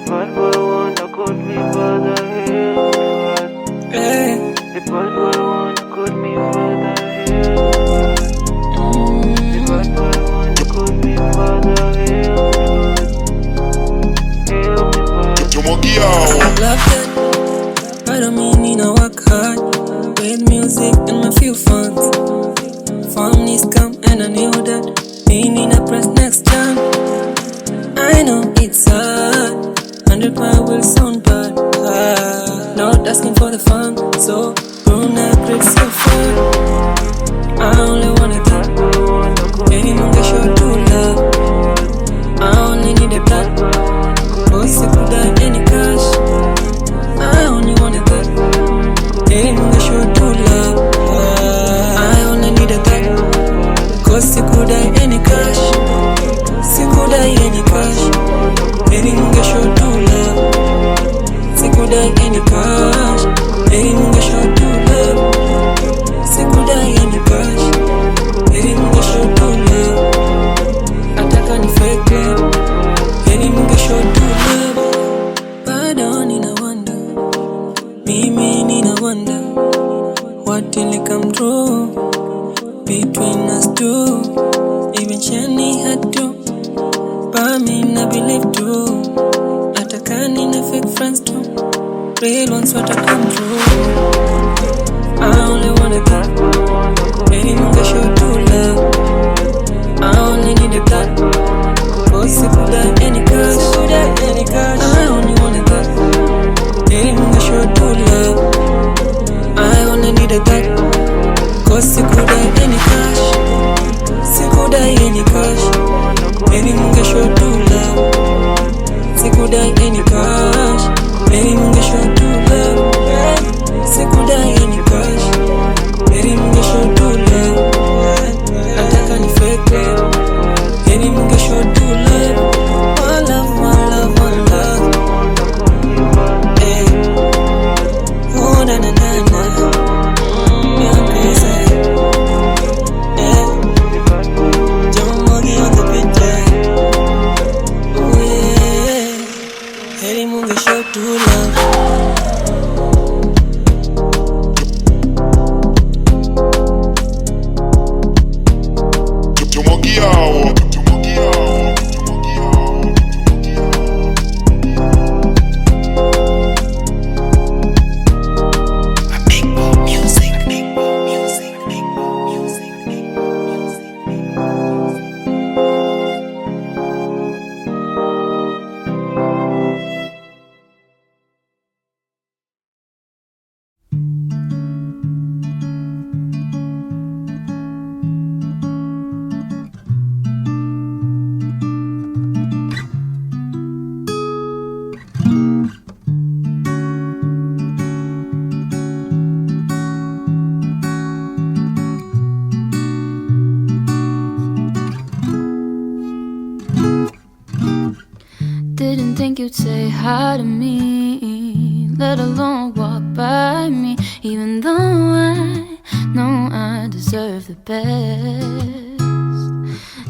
bad boy wanna cut me by the hair. The bad boy wanna cut me by the hair. The bad boy wanna cut me by the hair. I love that. I don't mean I work hard with music and my few funds. Families come and I knew that. Meaning I press next time. I know it's hard. 100 will sound bad. Not asking for the fun, so don't act so far. I only wanna that. Any monkey show to love. I only need a blood. Cause it could die any cash. I only wanna that. Any monkey show to love. I only need a that. Cause it could die any cash. It could die any cash. Any monkey show to love. It could die any cash. Any monkey show to love. It could die any cash. Any monkey show to love. Ataka ni fake love. Any monkey show to love. Bado nina wonder. Mimi nina wonder. What will it come true between us two? Even Shani had to. But me I believe too. Ataka nina fake friends too. Real ones what I come through. I only wanna that. Any monkey show to love. I only need a that. Cause it could die any cash. I only wanna that. Any monkey show to love. I only need a that. Cause it could die any cash. It could die any cash. Any monkey show to love. It could die any cash. Any monkey show to love. It could die any cash. Any monkey show to love. Ataka ni fake love. Any monkey show to love. One love, one love, one love. Hey. Oh na na na na. Yeah, crazy. Yeah. Don't monkey on the picture. Oh yeah. Any monkey show to love. Didn't think you'd say hi to me, let alone walk by me. Even though I know I deserve the best.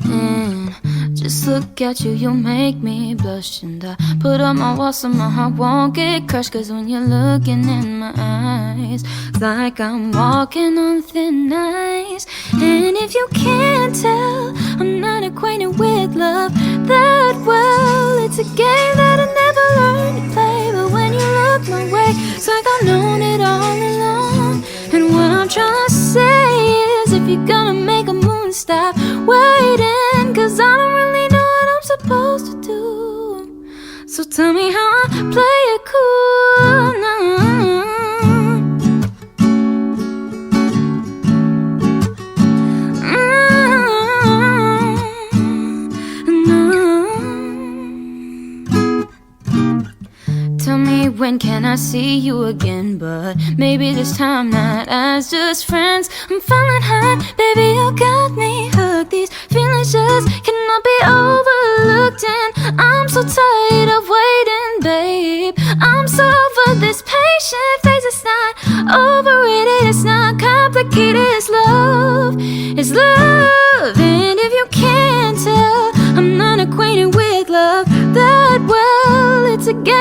And just look at you, you make me blush. And I put up my wall so my heart won't get crushed. Cause when you're looking in my eyes, it's like I'm walking on thin ice. And if you can't tell, I'm not acquainted with love that well. It's a game that I never learned to play. But when you look my way, it's like I've known it all along. And what I'm trying to say is, if you're gonna make a move, stop waiting. Cause I don't really know what I'm supposed to do. So tell me how I play it cool now. Tell me when can I see you again, but maybe this time not as just friends. I'm falling hard, baby, you got me hooked. These feelings just cannot be overlooked. And I'm so tired of waiting, babe. I'm so over this patient phase. It's not overrated, it's not complicated. It's love, it's love. And if you can't tell, I'm not acquainted with love that well. It's a game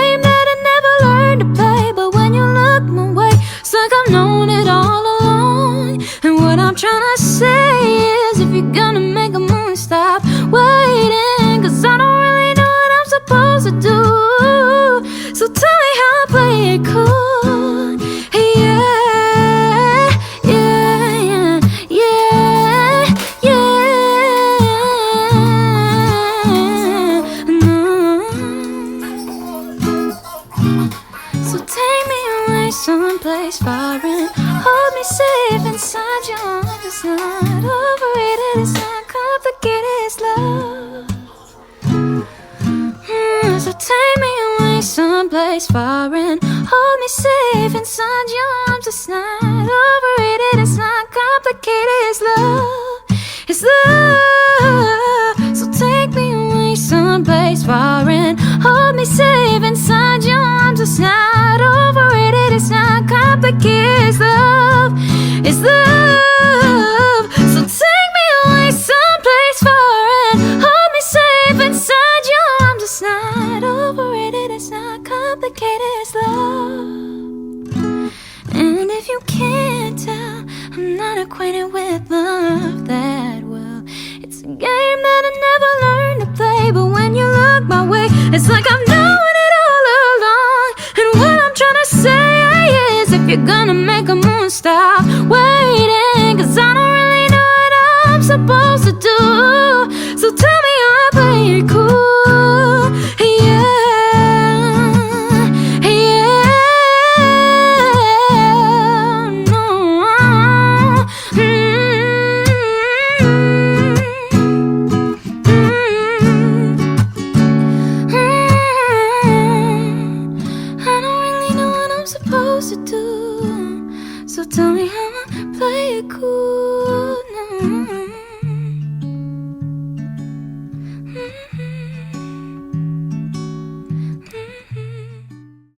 pretty cool. Yeah, yeah, yeah, yeah. No. So take me away someplace foreign. Hold me safe inside your arms. It's not overrated, it's not complicated, it's love. So take me away someplace foreign. Hold me safe inside your arms. It's not overrated, it's not complicated, it's love. It's love. So take me away someplace foreign. Hold me safe inside your arms. It's not overrated, it's not complicated, it's love. It's love. So take me away someplace foreign. Hold me safe inside your arms. It's not overrated, it's not complicated, it's love. And if you can't tell, I'm not acquainted with love that well. It's a game that I never learned to play, but when you look my way, it's like I've known it all along. And what I'm trying to say is, if you're gonna make a moon star,